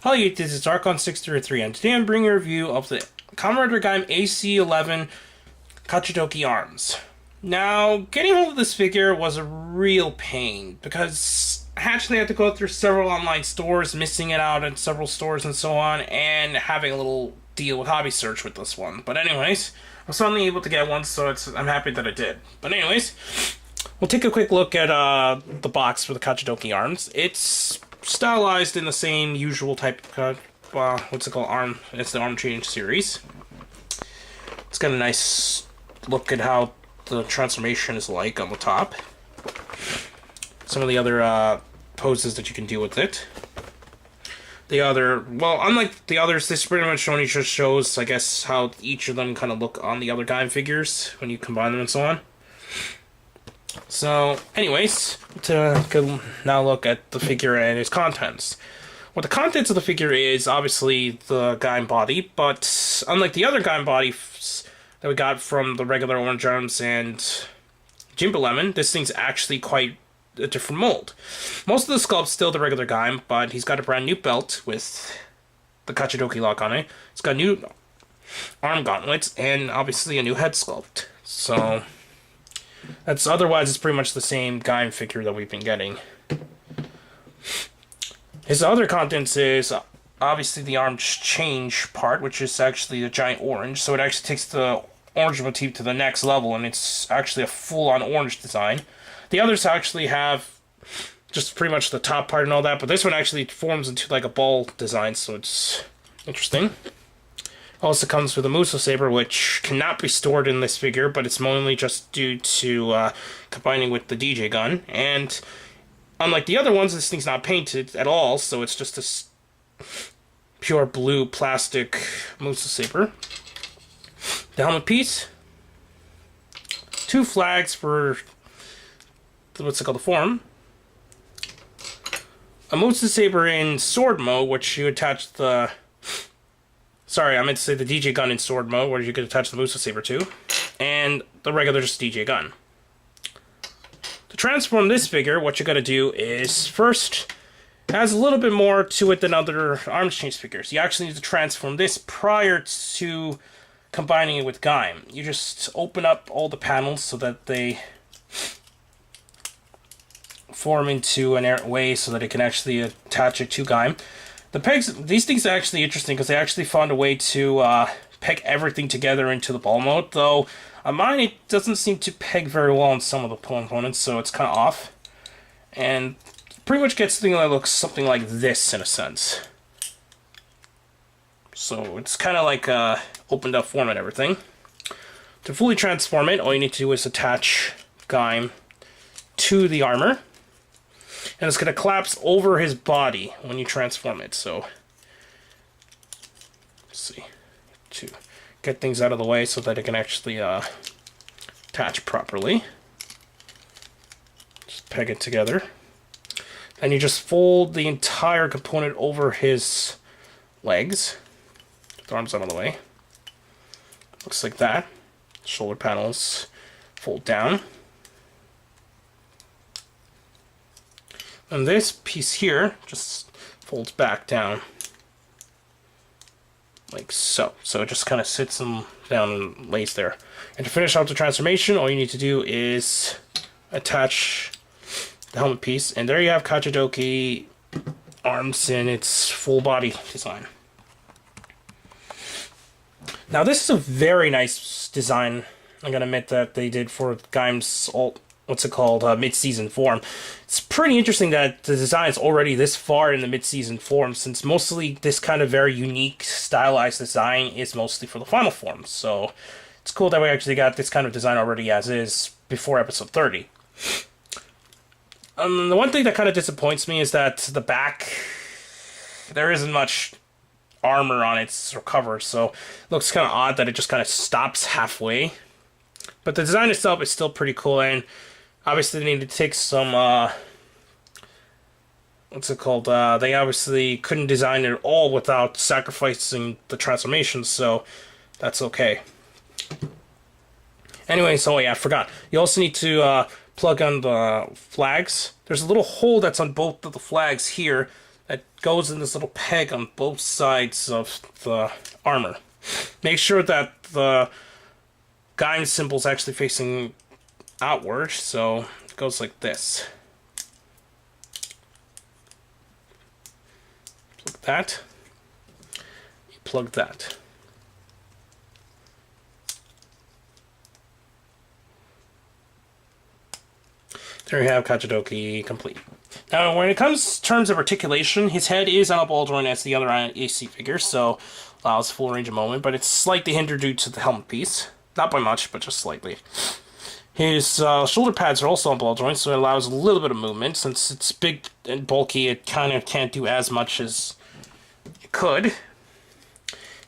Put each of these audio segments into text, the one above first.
Hello YouTube, this is Archon633 and today I'm bringing a review of the Kamen Rider Gaim AC 11 Kachidoki Arms. Now, getting hold of this figure was a real pain because I actually had to go through several online stores, missing it out at several stores and so on, and having a little deal with Hobby Search with this one. But anyways, I was finally able to get one, so I'm happy that I did. But anyways, we'll take a quick look at the box for the Kachidoki Arms. It's stylized in the same usual type of, what's it called, arm. It's the arm change series. It's got a nice look at how the transformation is like on the top. Some of the other poses that you can do with it. Unlike the others, this pretty much only just shows, I guess, how each of them kind of look on the other Gaim figures when you combine them and so on. So, anyways, to now look at the figure and its contents. What the contents of the figure is, obviously, the Gaim body, but unlike the other Gaim bodies that we got from the regular Orange Arms and Jimbo Lemon, this thing's actually quite a different mold. Most of the sculpt's still the regular Gaim, but he's got a brand new belt with the Kachidoki lock on it. It's got new arm gauntlets, and obviously a new head sculpt. So otherwise it's pretty much the same Gaim figure that we've been getting. His other contents is obviously the arm change part, which is actually the giant orange. So it actually takes the orange motif to the next level, and it's actually a full-on orange design. The others actually have just pretty much the top part and all that, but this one actually forms into like a ball design, so it's interesting. Also comes with a Muso Saber, which cannot be stored in this figure, but it's mainly just due to combining with the DJ gun. And unlike the other ones, this thing's not painted at all, so it's just a pure blue plastic Muso Saber. The helmet piece. 2 flags for what's it called, the form. A Muso Saber in sword mode, which you attach the... Sorry, I meant to say the DJ gun in sword mode, where you could attach the Muso Saber to. And the regular just DJ gun. To transform this figure, what you gotta do is, first, it has a little bit more to it than other arms change figures. You actually need to transform this prior to combining it with Gaim. You just open up all the panels so that they form into an way so that it can actually attach it to Gaim. The pegs, these things are actually interesting because they actually found a way to peg everything together into the ball mode, though on mine it doesn't seem to peg very well on some of the components, so it's kind of off. And pretty much gets something that looks something like this in a sense. So it's kind of like opened up form and everything. To fully transform it, all you need to do is attach Gaim to the armor. And it's going to collapse over his body when you transform it. So, let's see. To get things out of the way so that it can actually attach properly. Just peg it together. Then you just fold the entire component over his legs. The arms out of the way. Looks like that. Shoulder panels fold down. And this piece here just folds back down, like so. So it just kind of sits them down and lays there. And to finish off the transformation, all you need to do is attach the helmet piece. And there you have Kachidoki Arms in its full body design. Now this is a very nice design. I'm gonna admit that they did for Gaim's mid-season form. It's pretty interesting that the design is already this far in the mid-season form, since mostly this kind of very unique, stylized design is mostly for the final form. So it's cool that we actually got this kind of design already as is before episode 30. The one thing that kind of disappoints me is that the back, there isn't much armor on its cover, so it looks kind of odd that it just kind of stops halfway. But the design itself is still pretty cool, and obviously they need to take some, they obviously couldn't design it all without sacrificing the transformations, so that's okay. Anyway, so yeah, I forgot. You also need to plug on the flags. There's a little hole that's on both of the flags here that goes in this little peg on both sides of the armor. Make sure that the Gaim symbol is actually facing outward, so it goes like this. Plug that. You plug that. There you have Kachidoki complete. Now, when it comes to terms of articulation, his head is on a ball joint as the other AC figure, so allows full range of movement, but it's slightly hindered due to the helmet piece. Not by much, but just slightly. His shoulder pads are also on ball joints, so it allows a little bit of movement. Since it's big and bulky, it kind of can't do as much as it could.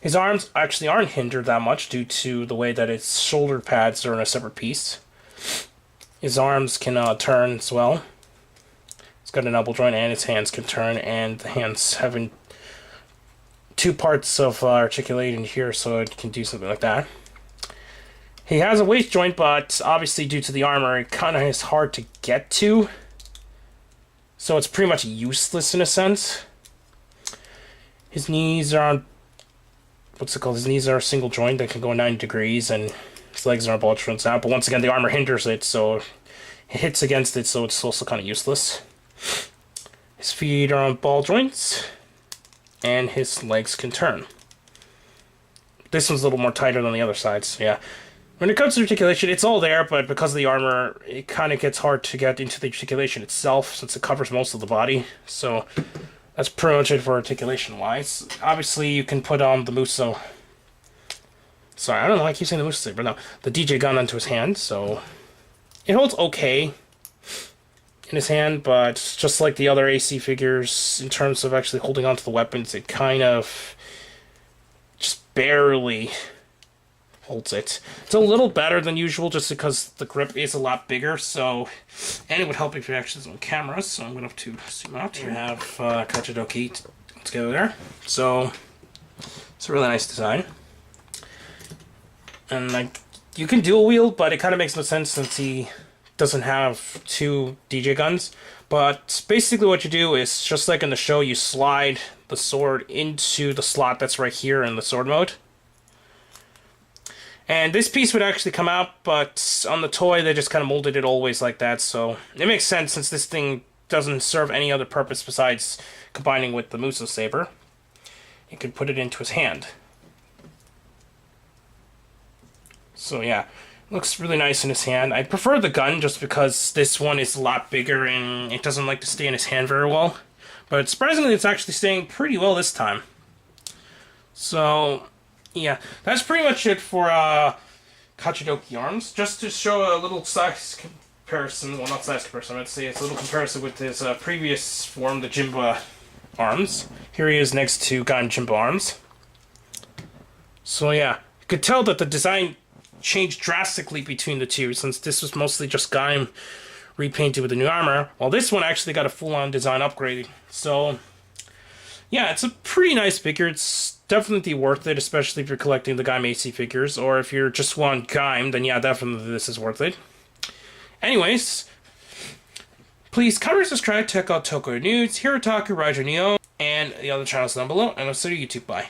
His arms actually aren't hindered that much due to the way that its shoulder pads are in a separate piece. His arms can turn as well. It's got an elbow joint, and his hands can turn, and the hands having two parts of articulating here, so it can do something like that. He has a waist joint, but obviously due to the armor, it kind of is hard to get to. So it's pretty much useless in a sense. His knees are on... What's it called? His knees are a single joint that can go 90 degrees, and his legs are on ball joints now. But once again, the armor hinders it, so it hits against it, so it's also kind of useless. His feet are on ball joints, and his legs can turn. This one's a little more tighter than the other side, so yeah. When it comes to articulation, it's all there, but because of the armor, it kind of gets hard to get into the articulation itself, since it covers most of the body. So that's pretty much it for articulation-wise. Obviously, you can put on the Muso... Sorry, I don't know why I keep saying the Muso, but no. The DJ gun onto his hand, so... It holds okay in his hand, but just like the other AC figures, in terms of actually holding onto the weapons, it kind of... just barely... holds it. It's a little better than usual just because the grip is a lot bigger, so... And it would help if you actually zoom cameras, so I'm going to have to zoom out. Here we have Kachidoki together there. So, it's a really nice design. And like, you can dual wield, but it kind of makes no sense since he doesn't have two DJ guns. But basically what you do is, just like in the show, you slide the sword into the slot that's right here in the sword mode. And this piece would actually come out, but on the toy they just kind of molded it always like that, so it makes sense since this thing doesn't serve any other purpose besides combining with the Muso Saber. You could put it into his hand. So yeah, looks really nice in his hand. I prefer the gun just because this one is a lot bigger and it doesn't like to stay in his hand very well. But surprisingly, it's actually staying pretty well this time. So... yeah, that's pretty much it for Kachidoki Arms. Just to show a little size comparison, well, not size comparison, I'd say it's a little comparison with his previous form, the Jimba Arms. Here he is next to Gaim Jimba Arms. So yeah, you could tell that the design changed drastically between the two, since this was mostly just Gaim repainted with the new armor, while this one actually got a full-on design upgrade. So yeah, it's a pretty nice figure. It's definitely worth it, especially if you're collecting the Gaim AC figures, or if you just want Gaim, then yeah, definitely this is worth it. Anyways, please comment, subscribe, check out Tokyo News, Hirotaku, Rajio, and the other channels down below, and I'll see you YouTube. Bye.